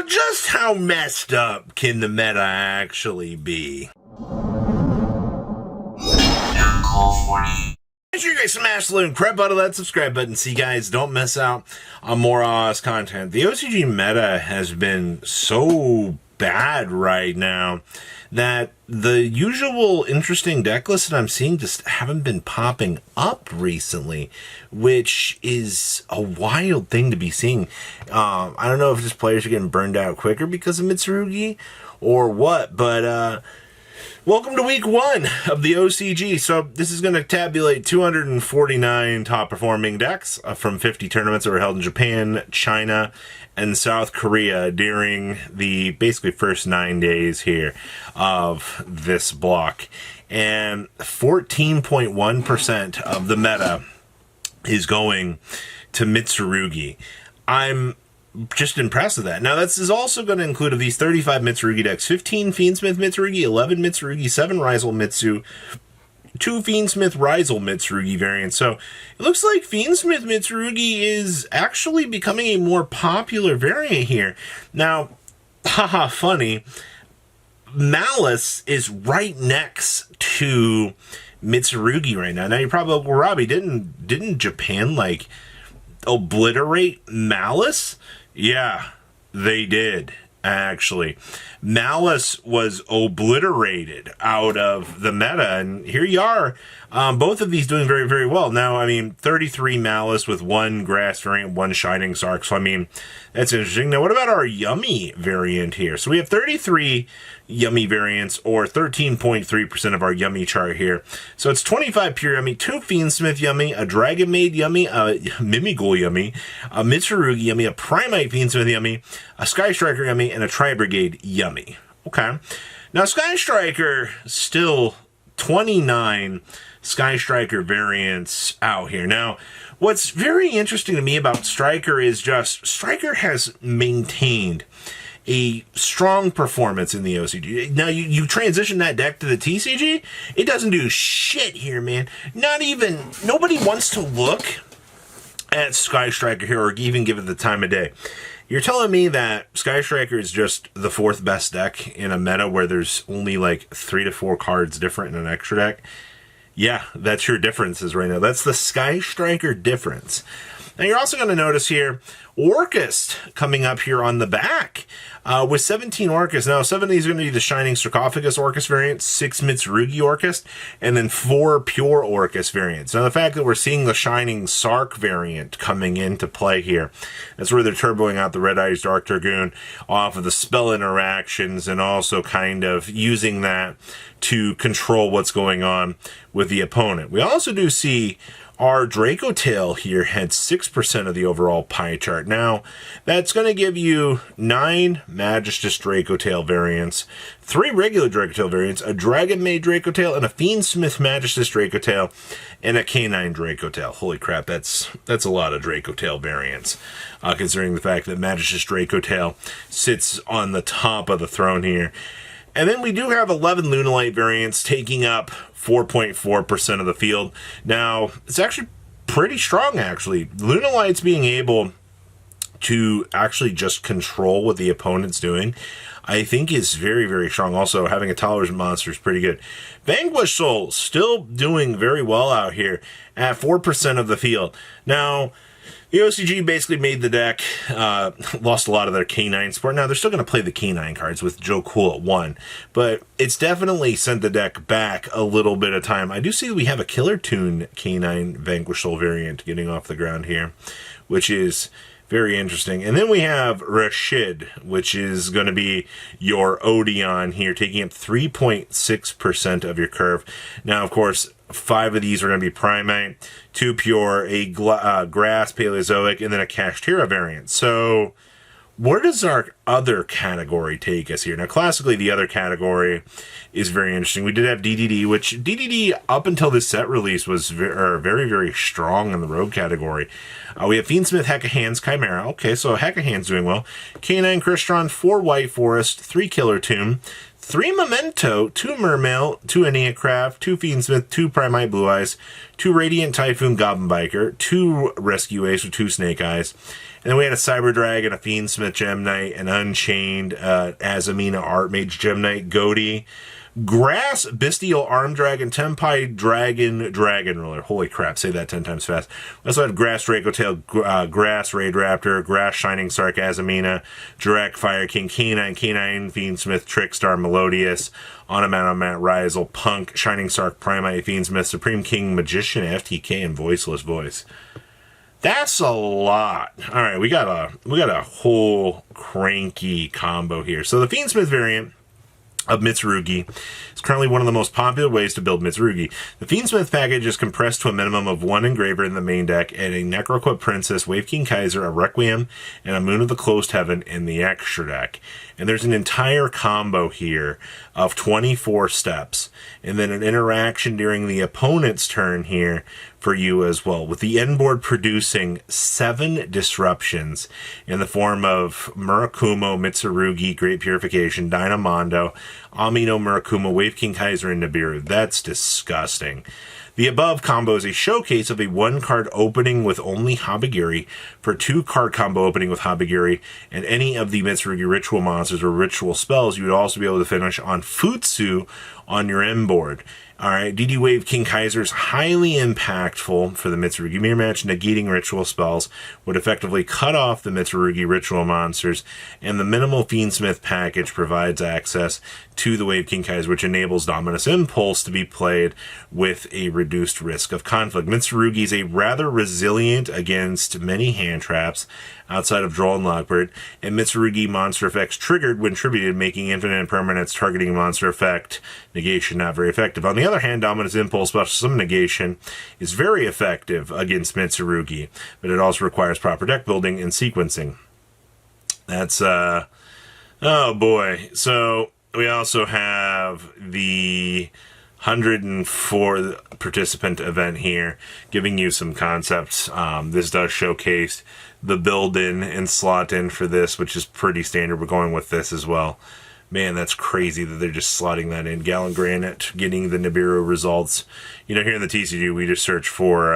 So just how messed up can the meta actually be? Make sure you guys smash the little crap out of that subscribe button so you guys don't miss out on more Oz content. The OCG meta has been so bad right now that the usual interesting deck lists that I'm seeing just haven't been popping up recently, which is a wild thing to be seeing. I don't know if just players are getting burned out quicker because of Mitsurugi or what, but welcome to week 1 of the OCG. So this is going to tabulate 249 top performing decks from 50 tournaments that were held in Japan, China, and South Korea during the basically first 9 days here of this block. And 14.1% of the meta is going to Mitsurugi. I'm just impressed with that. Now, this is also going to include of these 35 Mitsurugi decks, 15 Fiendsmith Mitsurugi, 11 Mitsurugi, 7 Rizal Mitsu, 2 Fiendsmith Rizal Mitsurugi variants. So it looks like Fiendsmith Mitsurugi is actually becoming a more popular variant here. Now, haha, funny, Malice is right next to Mitsurugi right now. Now you're probably like, well, Robbie, didn't Japan like obliterate Malice? Yeah, they did, actually. Malice was obliterated out of the meta, and here you are. Both of these doing very, very well. Now, I mean, 33 Malice with 1 Grass variant, 1 Shining Sark. So, I mean, that's interesting. Now, what about our Yummy variant here? So, we have 33 Yummy variants, or 13.3% of our Yummy chart here. So, it's 25 Pure Yummy, 2 Fiendsmith Yummy, a Dragon Maid Yummy, a Mimigul Yummy, a Mitsurugi Yummy, a Primite Fiendsmith Yummy, a Sky Striker Yummy, and a Tri-Brigade Yummy. Okay. Now, Sky Striker, still 29 Sky Striker variants out here. Now, what's very interesting to me about Striker is just Striker has maintained a strong performance in the OCG. Now, you transition that deck to the TCG, it doesn't do shit here, man. Nobody wants to look at Sky Striker here or even give it the time of day. You're telling me that Sky Striker is just the 4th best deck in a meta where there's only like 3 to 4 cards different in an extra deck? Yeah, that's your differences right now. That's the Sky Striker difference. Now you're also going to notice here Orcust coming up here on the back with 17 Orcust. Now 7 of these are going to be the Shining Sarcophagus Orcust variant, 6 Mitsurugi Orcust, and then 4 Pure Orcust variants. Now the fact that we're seeing the Shining Sark variant coming into play here, that's where they're turboing out the Red Eyes Dark Dragoon off of the spell interactions and also kind of using that to control what's going on with the opponent. We also do see our Draco Tail here had 6% of the overall pie chart. Now, that's going to give you 9 Magistus Draco Tail variants, 3 regular Draco Tail variants, a Dragon Maid Draco Tail, and a Fiendsmith Magistus Draco Tail, and a Canine Draco Tail. Holy crap, that's a lot of Draco Tail variants, considering the fact that Magistus Draco Tail sits on the top of the throne here. And then we do have 11 Lunalight variants taking up 4.4% of the field. Now, it's actually pretty strong, actually. Lunalight's being able to actually just control what the opponent's doing, I think is very, very strong. Also, having a Tolerant monster is pretty good. Vanquish Soul still doing very well out here at 4% of the field. Now, the OCG basically made the deck, lost a lot of their K9 support. Now, they're still going to play the K9 cards with Joe Cool at 1, but it's definitely sent the deck back a little bit of time. I do see that we have a Killer Tune K9 Vanquish Soul variant getting off the ground here, which is very interesting. And then we have Rashid, which is going to be your Odeon here, taking up 3.6% of your curve. Now, of course, 5 of these are going to be Primate, 2 Pure, a Grass Paleozoic, and then a Kashtira variant. So where does our other category take us here? Now, classically, the other category is very interesting. We did have DDD, which DDD, up until this set release, was very, very strong in the Rogue category. We have Fiendsmith, Hecahands, Chimera. Okay, so Hecahands doing well. K9 Crystron, 4 White Forest, 3 Killer Tomb, 3 Memento, 2 Mermail, 2 Enneacraft, 2 Fiendsmith, 2 Primite Blue Eyes, 2 Radiant Typhoon Goblin Biker, 2 Rescue Ace with 2 Snake Eyes. And then we had a Cyber Dragon, a Fiendsmith Gem Knight, an Unchained Azamina Archmage Gem Knight, Goatee, Grass Bestial Arm Dragon, Tempai Dragon, Dragon Ruler. Holy crap, say that 10 times fast. We also had Grass Dracotail, Grass Raid Raptor, Grass Shining Sark Azamina, Direct Fire King, Canine, Fiendsmith, Trickstar, Melodious, Onomat, Rizel, Punk, Shining Sark, Primite, Fiendsmith, Supreme King, Magician, FTK, and Voiceless Voice. That's a lot. All right, we got a whole cranky combo here. So the Fiendsmith variant of Mitsurugi is currently one of the most popular ways to build Mitsurugi. The Fiendsmith package is compressed to a minimum of 1 engraver in the main deck and a Necroquip Princess, Wave King Kaiser, a Requiem, and a Moon of the Closed Heaven in the extra deck. And there's an entire combo here of 24 steps, and then an interaction during the opponent's turn here for you as well, with the end board producing 7 disruptions in the form of Murakumo, Mitsurugi, Great Purification, Dynamondo, Amino, Murakuma, Wave King Kaiser, and Nibiru. That's disgusting. The above combo is a showcase of a 1-card opening with only Habagiri for 2-card combo opening with Habagiri, and any of the Mitsurugi ritual monsters or ritual spells you would also be able to finish on Futsu on your end board. Alright, DD Wave King Kaiser is highly impactful for the Mitsurugi mirror match. Negating ritual spells would effectively cut off the Mitsurugi ritual monsters, and the minimal Fiendsmith package provides access to the Wave King Kaiser, which enables Dominus Impulse to be played with a reduced risk of conflict. Mitsurugi is a rather resilient against many hand traps outside of Droll and Lockbird, and Mitsurugi monster effects triggered when tributed, making infinite permanence targeting monster effect negation not very effective. On the other hand, Dominus Impulse Special Summon Negation is very effective against Mitsurugi, but it also requires proper deck building and sequencing. That's, oh boy. So, we also have the 104 participant event here, giving you some concepts. This does showcase the build in and slot in for this, which is pretty standard. We're going with this as well. Man, that's crazy that they're just slotting that in. Gallon Granite, getting the Nibiru results. You know, here in the TCG, we just search for,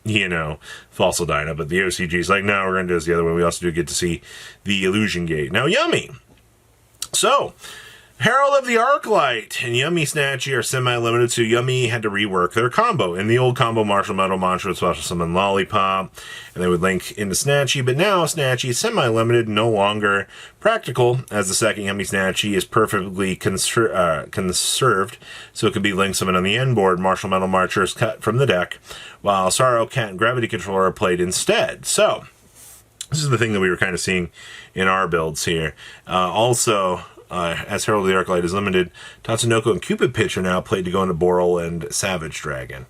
you know, Fossil Dyna, but the OCG is like, no, we're going to do this the other way. We also do get to see the Illusion Gate. Now, Yummy. So, Herald of the Arclight and Yummy Snatchy are semi-limited, so Yummy had to rework their combo. In the old combo, Martial Metal Monster would special summon Lollipop, and they would link into Snatchy, but now Snatchy is semi-limited, no longer practical, as the second Yummy Snatchy is perfectly conserved, so it can be linked summon on the end board. Martial Metal Marcher is cut from the deck, while Sorrow, Cat, and Gravity Controller are played instead. So, this is the thing that we were kind of seeing in our builds here. As Herald of the Arclight is limited, Tatsunoko and Cupid Pitch are now played to go into Boral and Savage Dragon.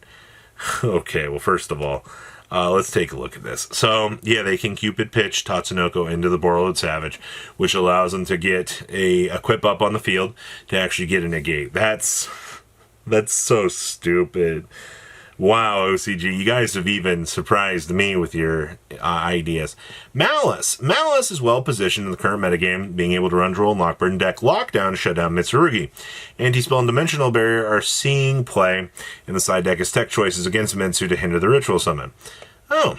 Okay, well, first of all, let's take a look at this. So, yeah, they can Cupid Pitch Tatsunoko into the Boral and Savage, which allows them to get a equip up on the field to actually get a negate. That's so stupid. Wow, OCG, you guys have even surprised me with your ideas. Malice. Malice is well positioned in the current metagame, being able to run Droll and Lockbird and deck Lockdown to shut down Mitsurugi. Anti-Spell and Dimensional Barrier are seeing play in the side deck as tech choices against Mitsu to hinder the Ritual Summon. Oh.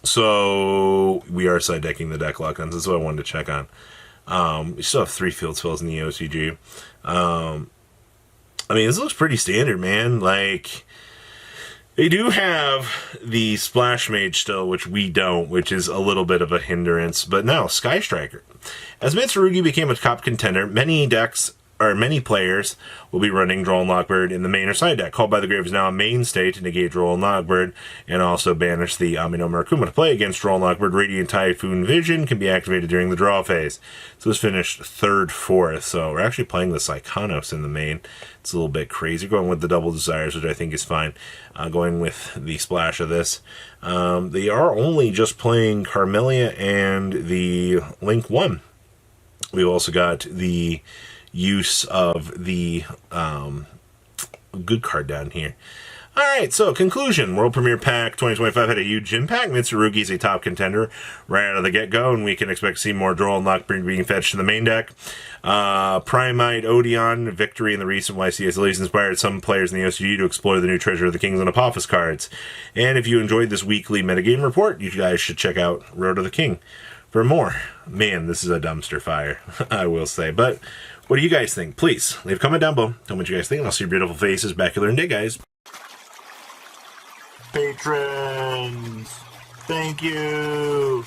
So, we are side decking the deck Lockdowns. That's what I wanted to check on. We still have 3 field spells in the OCG. I mean, this looks pretty standard, man. Like, they do have the Splash Mage still, which we don't, which is a little bit of a hindrance. But no, Sky Striker. As Mitsurugi became a top contender, many players will be running Droll and Lockbird in the main or side deck. Called by the Grave is now a mainstay to negate Droll and Lockbird, and also banish the Amino Murakuma. To play against Droll and Lockbird, Radiant Typhoon Vision can be activated during the draw phase. So this finished 3rd, 4th. So we're actually playing the Psychonos in the main. It's a little bit crazy. Going with the Double Desires, which I think is fine. Going with the splash of this. They are only just playing Carmelia and the Link 1. We've also got the use of the good card down here. Alright, so conclusion. World Premiere Pack 2025 had a huge impact. Mitsurugi is a top contender right out of the get-go, and we can expect to see more draw and luck being fetched to the main deck. Primite Odeon, victory in the recent YCS Leagues inspired some players in the OCG to explore the new Treasure of the Kings and Apophis cards. And if you enjoyed this weekly metagame report, you guys should check out Road to the King for more. Man, this is a dumpster fire, I will say. But what do you guys think? Please, leave a comment down below. Tell me what you guys think, and I'll see your beautiful faces back here in a day, guys. Patrons, thank you.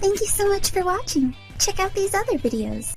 Thank you so much for watching. Check out these other videos.